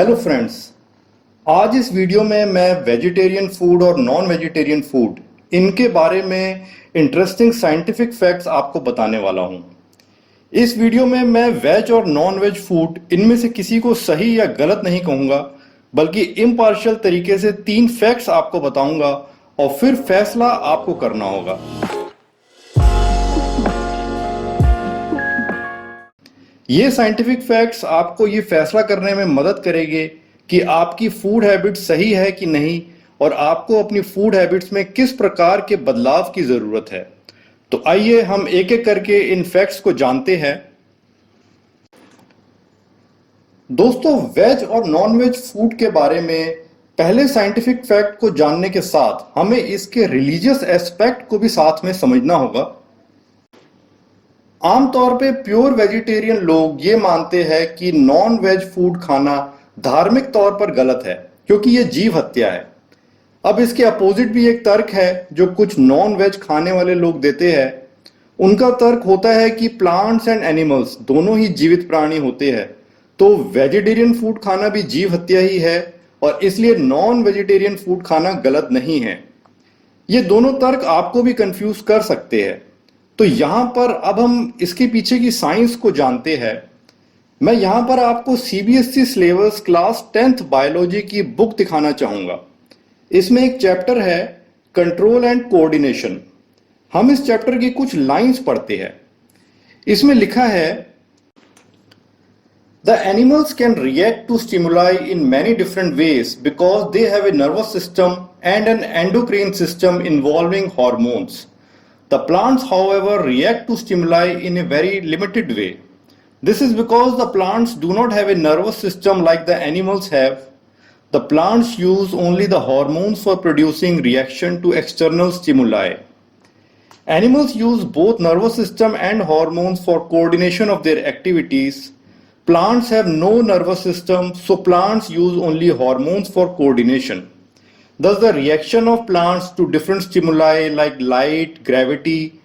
Hello friends, आज इस video में मैं वेजिटेरियन फूड और नॉन वेजिटेरियन फूड इनके बारे में इंटरेस्टिंग साइंटिफिक फैक्ट्स आपको बताने वाला हूं। इस वीडियो में मैं वेज और नॉन वेज फूड इनमें से किसी को सही या गलत नहीं कहूंगा, बल्कि इम्पार्शियल तरीके से 3 फैक्ट्स आपको बताऊंगा और फिर फैसला आपको करना होगा। ये साइंटिफिक फैक्ट्स आपको ये फैसला करने में मदद करेंगे कि आपकी फूड हैबिट सही है कि नहीं और आपको अपनी फूड हैबिट्स में किस प्रकार के बदलाव की जरूरत है। तो आइए हम एक एक करके इन फैक्ट्स को जानते हैं। दोस्तों, वेज और नॉन वेज फूड के बारे में पहले साइंटिफिक फैक्ट को जानने के साथ हमें इसके रिलीजियस एस्पेक्ट को भी साथ में समझना होगा। आमतौर पे प्योर वेजिटेरियन लोग ये मानते हैं कि नॉन वेज फूड खाना धार्मिक तौर पर गलत है, क्योंकि ये जीव हत्या है। अब इसके अपोजिट भी एक तर्क है जो कुछ नॉन वेज खाने वाले लोग देते हैं। उनका तर्क होता है कि प्लांट्स एंड एनिमल्स दोनों ही जीवित प्राणी होते हैं, तो वेजिटेरियन फूड खाना भी जीव हत्या ही है और इसलिए नॉन वेजिटेरियन फूड खाना गलत नहीं है। ये दोनों तर्क आपको भी कंफ्यूज कर सकते हैं। तो यहां पर अब हम इसके पीछे की साइंस को जानते हैं। मैं यहां पर आपको CBSE syllabus class 10th biology की बुक दिखाना चाहूंगा। इसमें एक चैप्टर है कंट्रोल एंड कोऑर्डिनेशन। हम इस चैप्टर की कुछ लाइंस पढ़ते हैं। इसमें लिखा है, the animals can react to stimuli in many different ways because they have a nervous system and an endocrine system involving hormones. The plants, however, react to stimuli in a very limited way. This is because the plants do not have a nervous system like the animals have. The plants use only the hormones for producing reaction to external stimuli. Animals use both nervous system and hormones for coordination of their activities. Plants have no nervous system, so plants use only hormones for coordination. Thus, the reaction of plants to different stimuli like light, gravity,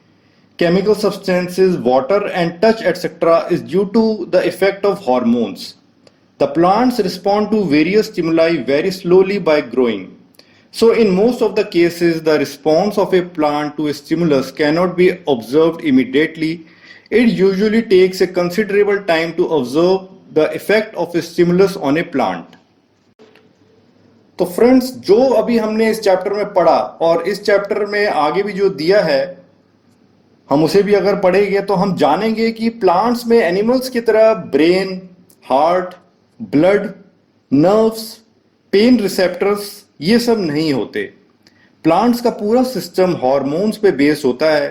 chemical substances, water, and touch, etc., is due to the effect of hormones. The plants respond to various stimuli very slowly by growing. So, in most of the cases, the response of a plant to a stimulus cannot be observed immediately. It usually takes a considerable time to observe the effect of a stimulus on a plant. तो friends, जो अभी हमने इस chapter में पढ़ा और इस chapter में आगे भी जो दिया है, हम उसे भी अगर पढ़ेंगे तो हम जानेंगे कि प्लांट्स में एनिमल्स की तरह brain, heart, blood, nerves, pen receptors ये सब नहीं होते। प्लांट्स का पूरा सिस्टम हार्मोन्स पे बेस होता है,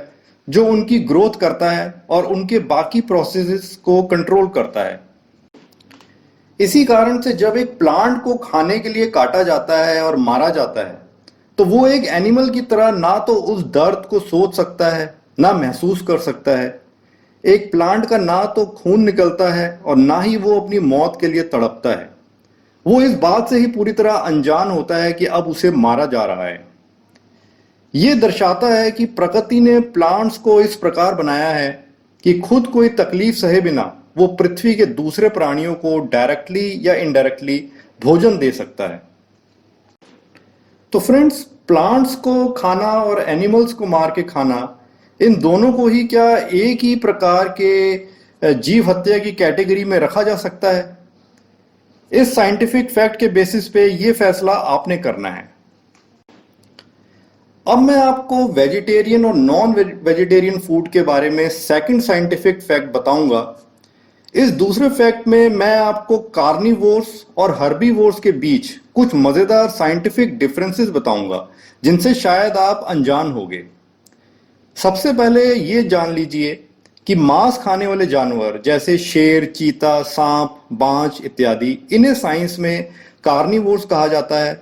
जो उनकी ग्रोथ करता है और उनके बाकी प्रोसेसेस को कंट्रोल करता है। इसी कारण से जब एक प्लांट को खाने के लिए काटा जाता है और मारा जाता है, तो वो एक एनिमल की तरह ना तो उस दर्द को सोच सकता है, ना महसूस कर सकता है। एक प्लांट का ना तो खून निकलता है और ना ही वो अपनी मौत के लिए तड़पता है। वो इस बात से ही पूरी तरह अनजान होता है कि अब उसे मारा जा रहा है। ये दर्शाता है कि प्रकृति ने प्लांट्स को इस प्रकार बनाया है कि खुद कोई तकलीफ सहे बिना वो पृथ्वी के दूसरे प्राणियों को डायरेक्टली या इनडायरेक्टली भोजन दे सकता है। तो फ्रेंड्स, प्लांट्स को खाना और एनिमल्स को मार के खाना, इन दोनों को ही क्या एक ही प्रकार के जीव हत्या की कैटेगरी में रखा जा सकता है? इस साइंटिफिक फैक्ट के बेसिस पे ये फैसला आपने करना है। अब मैं आपको वेजिटेरियन और नॉन वेजिटेरियन फूड के बारे में सेकंड साइंटिफिक फैक्ट बताऊंगा। इस दूसरे फैक्ट में मैं आपको कार्निवोर्स और हर्बीवोर्स के बीच कुछ मजेदार साइंटिफिक डिफरेंसेस बताऊंगा, जिनसे शायद आप अनजान होंगे। सबसे पहले ये जान लीजिए कि मांस खाने वाले जानवर जैसे शेर, चीता, सांप, बाज इत्यादि, इन्हें साइंस में कार्निवोर्स कहा जाता है,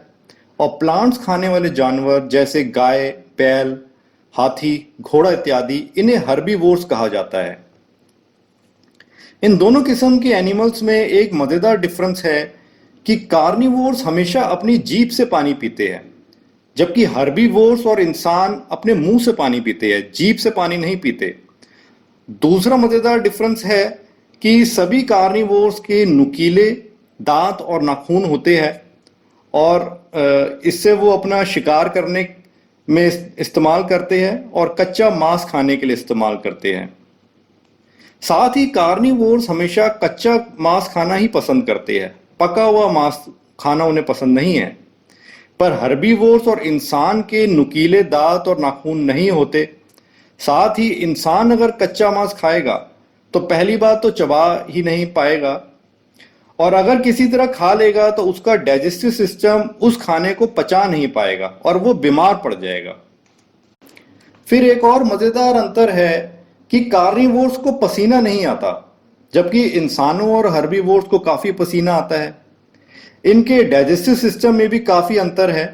और प्लांट्स खाने वाले जानवर जैसे गाय, बैल, हाथी, घोड़ा इत्यादि, इन्हें हर्बीवोर्स कहा जाता है। इन दोनों किस्म के एनिमल्स में एक मजेदार डिफरेंस है कि कार्निवोर्स हमेशा अपनी जीभ से पानी पीते हैं, जबकि हर्बीवोर्स और इंसान अपने मुंह से पानी पीते हैं, जीभ से पानी नहीं पीते। दूसरा मजेदार डिफरेंस है कि सभी कार्निवोर्स के नुकीले दांत और नाखून होते हैं और इससे वो अपना शिकार करने में इस्तेमाल करते हैं और कच्चा मांस खाने के लिए इस्तेमाल करते हैं। साथ ही कार्निवोर्स हमेशा कच्चा मांस खाना ही पसंद करते हैं, पका हुआ मांस खाना उन्हें पसंद नहीं है। पर हर्बीवोर्स और इंसान के नुकीले दांत और नाखून नहीं होते। साथ ही इंसान अगर कच्चा मांस खाएगा तो पहली बात तो चबा ही नहीं पाएगा, और अगर किसी तरह खा लेगा तो उसका डाइजेस्टिव सिस्टम उस खाने को पचा नहीं पाएगा और वो बीमार पड़ जाएगा। फिर एक और मजेदार अंतर है कि कार्निवोर्स को पसीना नहीं आता, जबकि इंसानों और हर्बीवोर्स को काफी पसीना आता है। इनके डाइजेस्टिव सिस्टम में भी काफी अंतर है।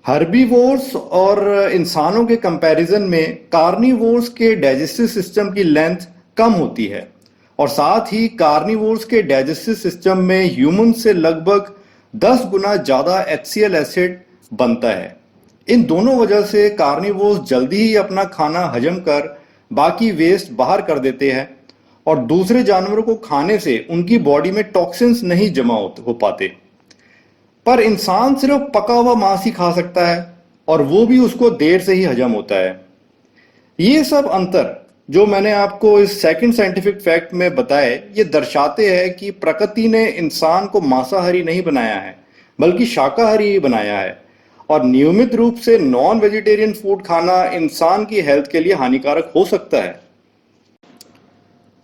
हर्बीवोर्स और इंसानों के कंपैरिजन में कार्निवोर्स के डाइजेस्टिव सिस्टम की लेंथ कम होती है, और साथ ही कार्निवोर्स के डाइजेस्टिव सिस्टम में ह्यूमन से लगभग 10 गुना ज्यादा HCl एसिड बनता है। इन दोनों वजह से कार्निवोर्स जल्दी ही अपना खाना हजम कर बाकी वेस्ट बाहर कर देते हैं, और दूसरे जानवरों को खाने से उनकी बॉडी में टॉक्सिन्स नहीं जमा हो पाते। पर इंसान सिर्फ पका हुआ मांस ही खा सकता है, और वो भी उसको देर से ही हजम होता है। ये सब अंतर जो मैंने आपको इस सेकंड साइंटिफिक फैक्ट में बताए, ये दर्शाते हैं कि प्रकृति ने इंसान को मांसाहारी नहीं बनाया है, बल्कि शाकाहारी ही बनाया है, और नियमित रूप से नॉन वेजिटेरियन फूड खाना इंसान की हेल्थ के लिए हानिकारक हो सकता है।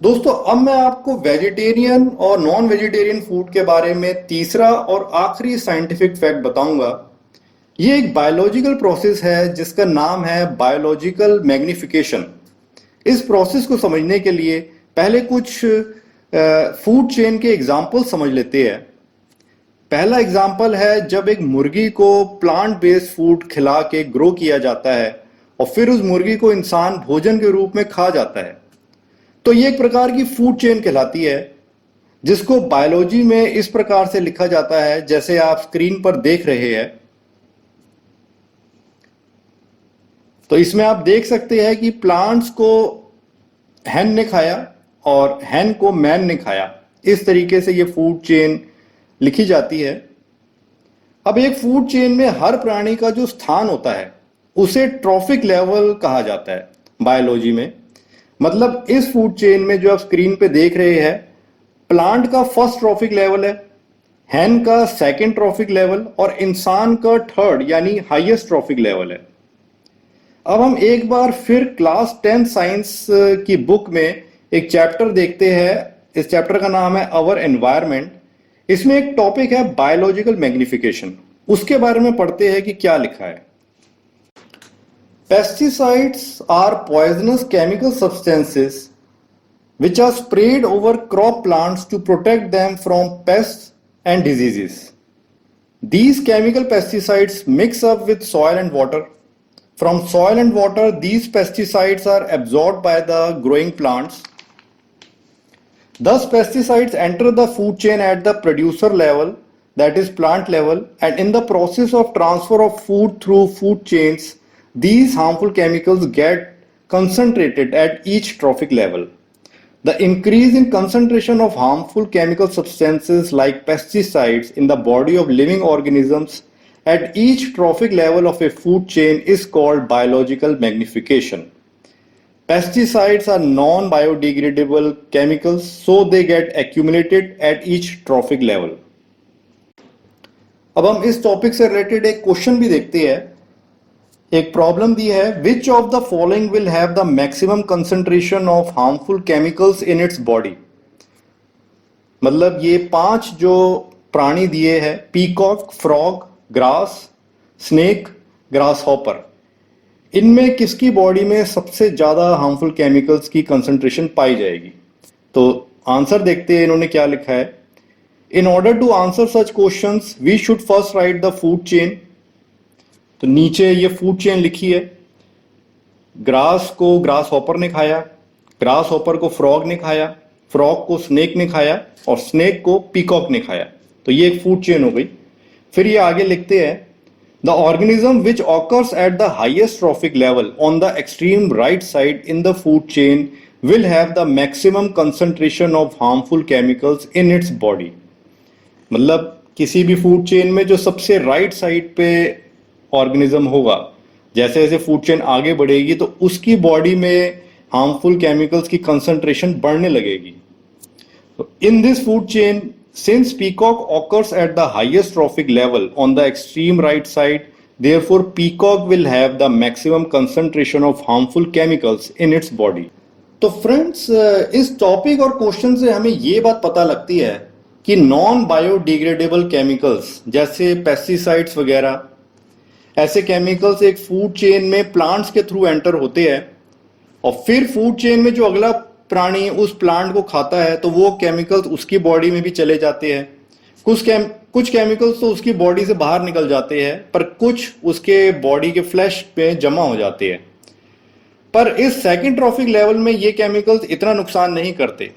दोस्तों, अब मैं आपको वेजिटेरियन और नॉन वेजिटेरियन फूड के बारे में तीसरा और आखिरी साइंटिफिक फैक्ट बताऊंगा। ये एक बायोलॉजिकल प्रोसेस है जिसका नाम है बायोलॉजिकल मैग्निफिकेशन। इस प्रोसेस को समझने के लिए पहले कुछ फूड चेन के एग्जाम्पल समझ लेते हैं। पहला एग्जाम्पल है जब एक मुर्गी को प्लांट बेस्ड फूड खिला के ग्रो किया जाता है और फिर उस मुर्गी को इंसान भोजन के रूप में खा जाता है, तो ये एक प्रकार की फूड चेन कहलाती है, जिसको बायोलॉजी में इस प्रकार से लिखा जाता है जैसे आप स्क्रीन पर देख रहे हैं। तो इसमें आप देख सकते हैं कि प्लांट्स को हैन ने खाया और हैन को मैन ने खाया। इस तरीके से ये फूड चेन लिखी जाती है। अब एक फूड चेन में हर प्राणी का जो स्थान होता है उसे ट्रॉफिक लेवल कहा जाता है बायोलॉजी में। मतलब इस फूड चेन में जो आप स्क्रीन पे देख रहे हैं, प्लांट का फर्स्ट ट्रॉफिक लेवल है, हैन का सेकंड ट्रॉफिक लेवल और इंसान का थर्ड यानी हाईएस्ट ट्रॉफिक लेवल है। अब हम एक बार फिर क्लास 10 साइंस की बुक में एक चैप्टर देखते हैं। इस चैप्टर का नाम है अवर एनवायरनमेंट। इसमें एक टॉपिक है बायोलॉजिकल मैग्निफिकेशन। उसके बारे में पढ़ते हैं कि क्या लिखा है। Pesticides are poisonous chemical substances which are sprayed over crop plants to protect them from pests and diseases. These chemical pesticides mix up with soil and water. From soil and water, these pesticides are absorbed by the growing plants. Thus, pesticides enter the food chain at the producer level, that is plant level, and in the process of transfer of food through food chains, these harmful chemicals get concentrated at each trophic level. The increase in concentration of harmful chemical substances like pesticides in the body of living organisms at each trophic level of a food chain is called biological magnification. Pesticides are non-biodegradable chemicals, so they get accumulated at each trophic level. अब हम इस topic से related एक question भी देखते हैं। एक problem दी है, which of the following will have the maximum concentration of harmful chemicals in its body. मतलब ये 5 जो प्राणी दिए हैं, peacock, frog, grass, snake, grasshopper, इनमें किसकी बॉडी में सबसे ज्यादा हार्मफुल केमिकल्स की कंसंट्रेशन पाई जाएगी। तो आंसर देखते हैं इन्होंने क्या लिखा है। In order to answer such questions we should first write the food chain. तो नीचे ये फूड चेन लिखी है। ग्रास को ग्रास हॉपर ने खाया, ग्रास हॉपर को फ्रॉग ने खाया, फ्रॉग को स्नेक ने खाया और स्नेक को पीकॉक ने खाया। तो ये एक फूड चेन हो गई। फिर ये आगे लिखते हैं, the organism which occurs at the highest trophic level on the extreme right side in the food chain will have the maximum concentration of harmful chemicals in its body. मतलब किसी भी फूड चेन में जो सबसे right side पे organism होगा, जैसे जैसे फूड चेन आगे बढ़ेगी तो उसकी बॉडी में हार्मफुल केमिकल्स की कंसंट्रेशन बढ़ने लगेगी. In this food chain, since peacock occurs at the highest trophic level on the extreme right side, therefore peacock will have the maximum concentration of harmful chemicals in its body. तो friends, इस topic और question से हमें ये बात पता लगती है कि नॉन बायोडिग्रेडेबल केमिकल्स जैसे पेस्टिसाइड्स वगैरह, ऐसे केमिकल्स एक फूड चेन में प्लांट्स के थ्रू एंटर होते हैं और फिर फूड चेन में जो अगला प्राणी उस प्लांट को खाता है तो वो केमिकल्स उसकी बॉडी में भी चले जाते हैं. कुछ केमिकल्स तो उसकी बॉडी से बाहर निकल जाते हैं, पर कुछ उसके बॉडी के फ्लैश पे जमा हो जाते हैं. पर इस सेकंड ट्रॉफिक लेवल में ये केमिकल्स इतना नुकसान नहीं करते.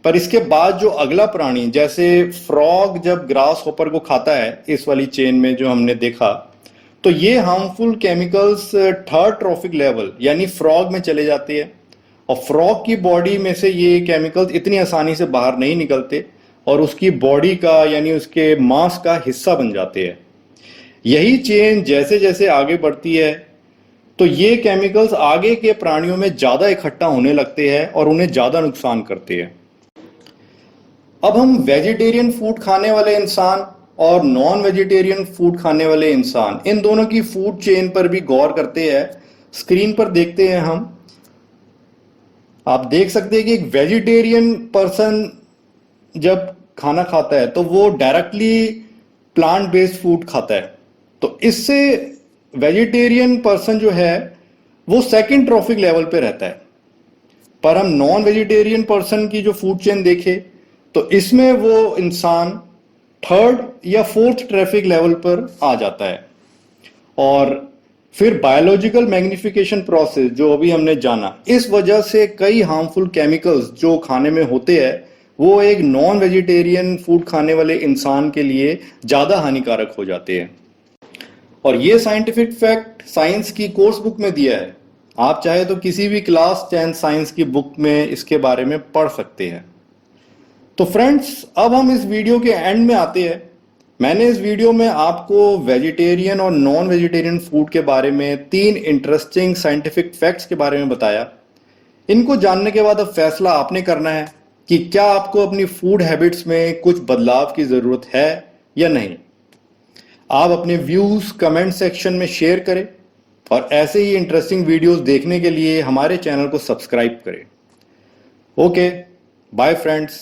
पर इसके बाद जो अगला प्राणी, जैसे फ्रॉग जब ग्रास हॉपर को खाता है इस वाली चेन में जो हमने देखा, तो ये harmful chemicals third trophic level यानी फ्रॉग में चले जाते हैं और फ्रॉग की बॉडी में से ये केमिकल्स इतनी आसानी से बाहर नहीं निकलते और उसकी बॉडी का यानी उसके मांस का हिस्सा बन जाते हैं. यही चेन जैसे जैसे आगे बढ़ती है तो ये केमिकल्स आगे के प्राणियों में ज्यादा इकट्ठा होने लगते हैं और उन्हें ज्यादा नुकसान करते हैं. अब हम वेजिटेरियन फूड खाने वाले इंसान और नॉन वेजिटेरियन फूड खाने वाले इंसान, इन दोनों की फूड चेन पर भी गौर करते हैं. स्क्रीन पर देखते हैं हम. आप देख सकते हैं कि एक वेजिटेरियन पर्सन जब खाना खाता है तो वो डायरेक्टली प्लांट बेस्ड फूड खाता है. तो इससे वेजिटेरियन पर्सन जो है वो सेकंड ट्रॉफिक लेवल पे रहता है. पर हम नॉन वेजिटेरियन पर्सन की जो फूड चेन देखें तो इसमें वो इंसान थर्ड या फोर्थ ट्रैफिक लेवल पर आ जाता है. और फिर बायोलॉजिकल मैग्निफिकेशन प्रोसेस जो अभी हमने जाना, इस वजह से कई हार्मफुल केमिकल्स जो खाने में होते हैं वो एक नॉन वेजिटेरियन फूड खाने वाले इंसान के लिए ज़्यादा हानिकारक हो जाते हैं. और ये साइंटिफिक फैक्ट साइंस की कोर्स बुक में दिया है. आप चाहे तो किसी भी क्लास 10 साइंस की बुक में इसके बारे में पढ़ सकते हैं. तो फ्रेंड्स, अब हम इस वीडियो के एंड में आते हैं. मैंने इस वीडियो में आपको वेजिटेरियन और नॉन वेजिटेरियन फूड के बारे में 3 इंटरेस्टिंग साइंटिफिक फैक्ट्स के बारे में बताया. इनको जानने के बाद अब फैसला आपने करना है कि क्या आपको अपनी फूड हैबिट्स में कुछ बदलाव की ज़रूरत है या नहीं. आप अपने व्यूज़ कमेंट सेक्शन में शेयर करें और ऐसे ही इंटरेस्टिंग वीडियोस देखने के लिए हमारे चैनल को सब्सक्राइब करें. Okay, bye friends.